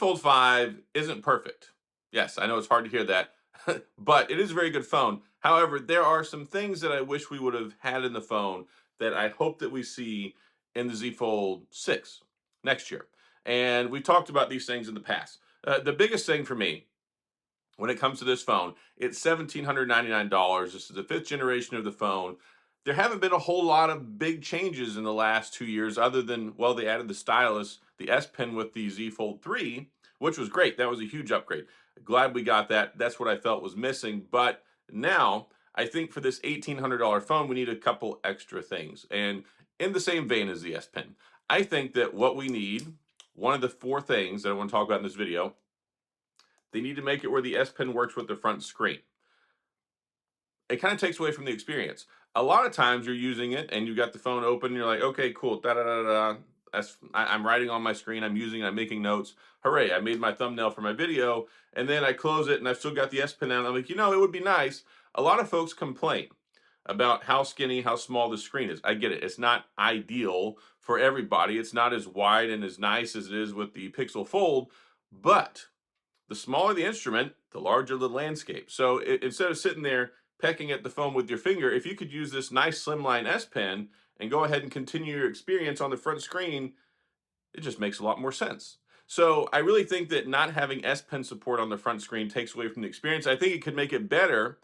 Fold 5 isn't perfect. Yes, I know it's hard to hear that, but it is a very good phone. However, there are some things that I wish we would have had in the phone that I hope that we see in the Z Fold 6 next year. And we talked about these things in the past. The biggest thing for me when it comes to this phone, it's $1,799. This is the fifth generation of the phone. There haven't been a whole lot of big changes in the last 2 years, other than, well, they added the stylus, the S Pen with the Z Fold 3, which was great. That was a huge upgrade. Glad we got that. That's what I felt was missing. But now, I think for this $1,800 phone, we need a couple extra things. And in the same vein as the S Pen, I think that what we need, one of the four things that I want to talk about in this video, they need to make it where the S Pen works with the front screen. It kind of takes away from the experience. A lot of times you're using it and you got the phone open, and you're like, okay, cool, da da da da. I'm writing on my screen, I'm using it, I'm making notes. Hooray, I made my thumbnail for my video, and then I close it and I've still got the S Pen out. I'm like, it would be nice. A lot of folks complain about how skinny, how small the screen is. I get it. It's not ideal for everybody. It's not as wide and as nice as it is with the Pixel Fold, but the smaller the instrument, the larger the landscape. So instead of sitting there pecking at the phone with your finger, if you could use this nice Slimline S Pen and go ahead and continue your experience on the front screen, it just makes a lot more sense. So I really think that not having S Pen support on the front screen takes away from the experience. I think it could make it better.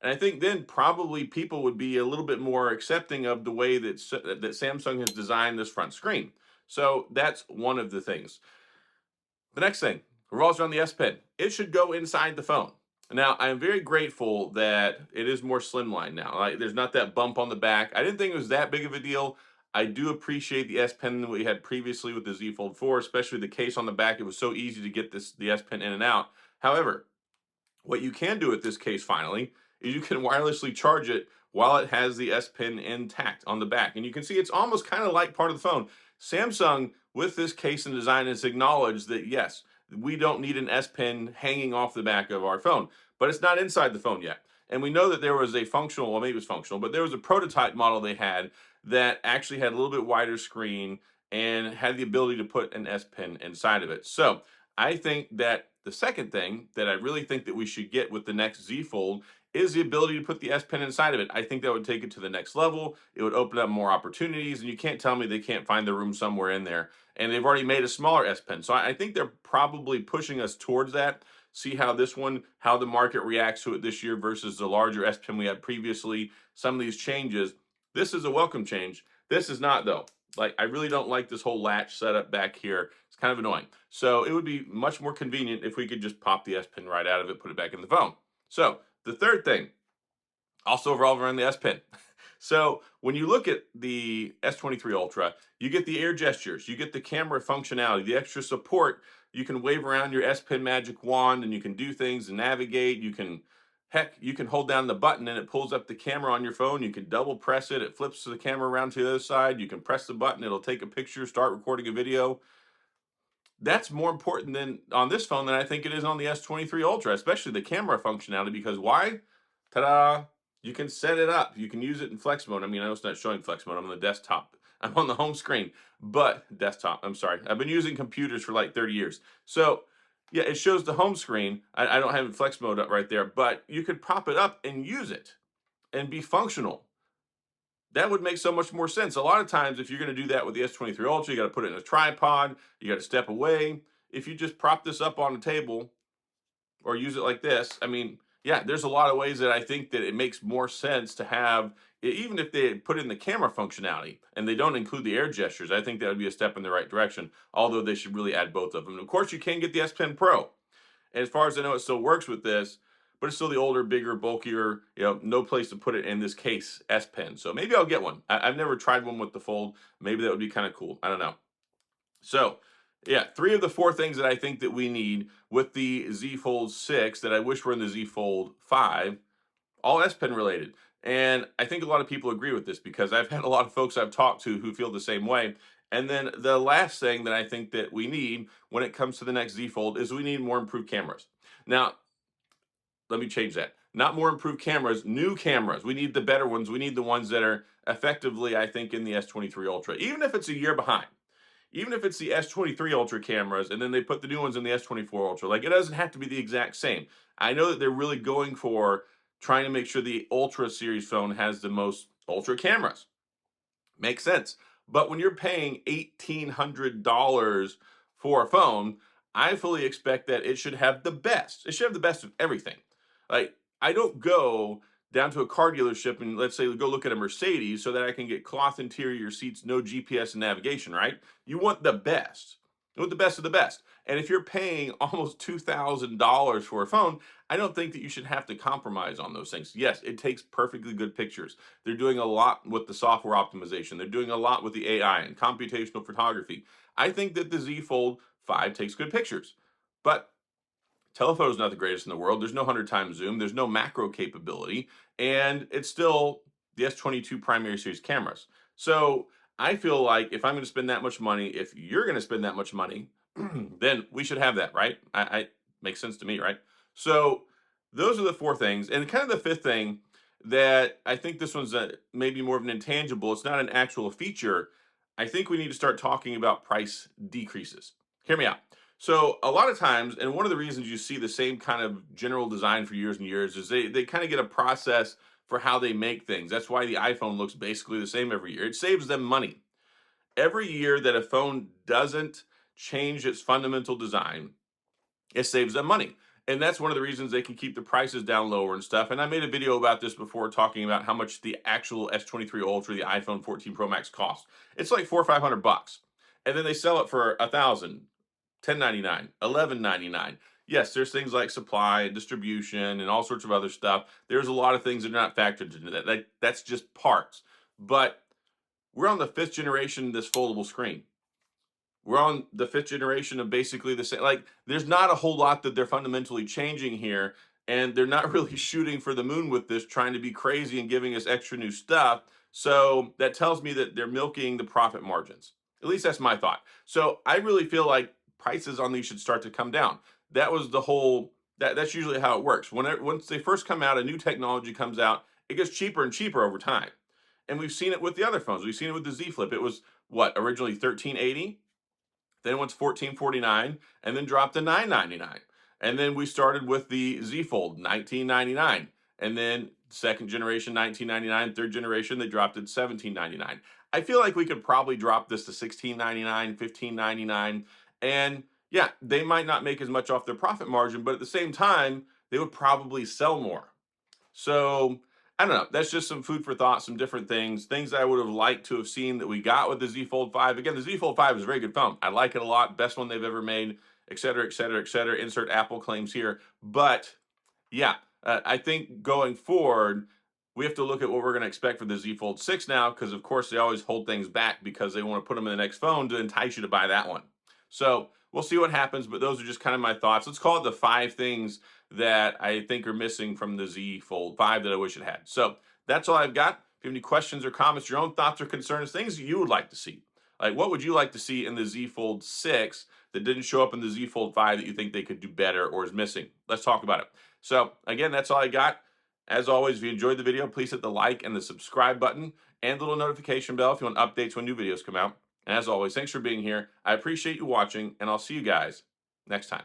And I think then probably people would be a little bit more accepting of the way that Samsung has designed this front screen. So that's one of the things. The next thing revolves around the S Pen. It should go inside the phone. Now, I'm very grateful that it is more slimline now. Like, there's not that bump on the back. I didn't think it was that big of a deal. I do appreciate the S Pen that we had previously with the Z Fold 4, especially the case on the back. It was so easy to get the S Pen in and out. However, what you can do with this case finally is you can wirelessly charge it while it has the S Pen intact on the back. And you can see it's almost kind of like part of the phone. Samsung, with this case and design, has acknowledged that yes, we don't need an S Pen hanging off the back of our phone, but it's not inside the phone yet. And we know that there was a functional, well, maybe it was functional, but there was a prototype model they had that actually had a little bit wider screen and had the ability to put an S Pen inside of it. So I think that the second thing that I really think that we should get with the next Z Fold is the ability to put the S Pen inside of it. I think that would take it to the next level. It would open up more opportunities, and you can't tell me they can't find the room somewhere in there. And they've already made a smaller S Pen. So I think they're probably pushing us towards that. See how this one, how the market reacts to it this year versus the larger S Pen we had previously. Some of these changes. This is a welcome change. This is not, though. Like, I really don't like this whole latch setup back here. It's kind of annoying. So it would be much more convenient if we could just pop the S Pen right out of it, put it back in the phone. So the third thing also revolves around the S Pen. So when you look at the S23 Ultra, you get the air gestures, you get the camera functionality, the extra support. You can wave around your S Pen magic wand and you can do things and navigate. You can hold down the button and it pulls up the camera on your phone. You can double press it. It flips the camera around to the other side. You can press the button. It'll take a picture, start recording a video. That's more important than on this phone than I think it is on the S23 Ultra, especially the camera functionality, because why? Ta-da! You can set it up. You can use it in flex mode. I mean, I know it's not showing flex mode. I'm on the desktop. I'm on the home screen, but desktop. I'm sorry. I've been using computers for like 30 years. So yeah, it shows the home screen. I don't have flex mode up right there, but you could prop it up and use it and be functional. That would make so much more sense. A lot of times, if you're going to do that with the S23 Ultra, you got to put it in a tripod. You got to step away. If you just prop this up on a table or use it like this, I mean, yeah, there's a lot of ways that I think that it makes more sense to have, even if they put in the camera functionality and they don't include the air gestures, I think that would be a step in the right direction, although they should really add both of them. And of course, you can get the S Pen Pro. And as far as I know, it still works with this, but it's still the older, bigger, bulkier, no place to put it in this case S Pen. So maybe I'll get one. I've never tried one with the Fold. Maybe that would be kind of cool. I don't know. So yeah, three of the four things that I think that we need with the Z Fold 6 that I wish were in the Z Fold 5, all S Pen related. And I think a lot of people agree with this because I've had a lot of folks I've talked to who feel the same way. And then the last thing that I think that we need when it comes to the next Z Fold is we need more improved cameras. Now, let me change that. Not more improved cameras, new cameras. We need the better ones. We need the ones that are effectively, I think, in the S23 Ultra. Even if it's a year behind. even if it's the S23 Ultra cameras and then they put the new ones in the S24 Ultra, like it doesn't have to be the exact same. I know that they're really going for trying to make sure the Ultra series phone has the most Ultra cameras. Makes sense. But when you're paying $1,800 for a phone, I fully expect that it should have the best. It should have the best of everything. Like, I don't go down to a car dealership and let's say go look at a Mercedes so that I can get cloth interior seats, no GPS and navigation, right? You want the best. You want the best of the best. And if you're paying almost $2,000 for a phone, I don't think that you should have to compromise on those things. Yes, it takes perfectly good pictures. They're doing a lot with the software optimization. They're doing a lot with the AI and computational photography. I think that the Z Fold 5 takes good pictures. But telephoto is not the greatest in the world. There's no 100 times zoom. There's no macro capability. And it's still the S22 primary series cameras. So I feel like if I'm going to spend that much money, if you're going to spend that much money, then we should have that, right? I makes sense to me, right? So those are the four things. And kind of the fifth thing that I think this one's maybe more of an intangible. It's not an actual feature. I think we need to start talking about price decreases. Hear me out. So a lot of times, and one of the reasons you see the same kind of general design for years and years is they kind of get a process for how they make things. That's why the iPhone looks basically the same every year. It saves them money. Every year that a phone doesn't change its fundamental design, it saves them money. And that's one of the reasons they can keep the prices down lower and stuff. And I made a video about this before talking about how much the actual S23 Ultra, the iPhone 14 Pro Max costs. It's like 400 or 500 bucks. And then they sell it for 1,000, 1099, 1199. Yes, there's things like supply and distribution and all sorts of other stuff. There's a lot of things that are not factored into that. That's just parts. But we're on the fifth generation of this foldable screen. We're on the fifth generation of basically the same. Like, there's not a whole lot that they're fundamentally changing here, and they're not really shooting for the moon with this, trying to be crazy and giving us extra new stuff. So that tells me that they're milking the profit margins. At least that's my thought. So I really feel like prices on these should start to come down. That was the whole. That's usually how it works. Once they first come out, a new technology comes out, it gets cheaper and cheaper over time. And we've seen it with the other phones. We've seen it with the Z Flip. It was what originally 1380, then it went to 1449, and then dropped to 999. And then we started with the Z Fold, 1999, and then second generation 1999, third generation they dropped it 1799. I feel like we could probably drop this to 1699, 1599, and yeah, they might not make as much off their profit margin, but at the same time, they would probably sell more. So I don't know. That's just some food for thought, some different things I would have liked to have seen that we got with the Z Fold 5. Again, the Z Fold 5 is a very good phone. I like it a lot. Best one they've ever made, et cetera, et cetera, et cetera. Insert Apple claims here. But yeah, I think going forward, we have to look at what we're going to expect for the Z Fold 6 now, because of course they always hold things back because they want to put them in the next phone to entice you to buy that one. So we'll see what happens, but those are just kind of my thoughts. Let's call it the five things that I think are missing from the Z Fold 5 that I wish it had. So that's all I've got. If you have any questions or comments, your own thoughts or concerns, things you would like to see. Like, what would you like to see in the Z Fold 6 that didn't show up in the Z Fold 5 that you think they could do better or is missing? Let's talk about it. So again, that's all I got. As always, if you enjoyed the video, please hit the like and the subscribe button and the little notification bell if you want updates when new videos come out. And as always, thanks for being here. I appreciate you watching, and I'll see you guys next time.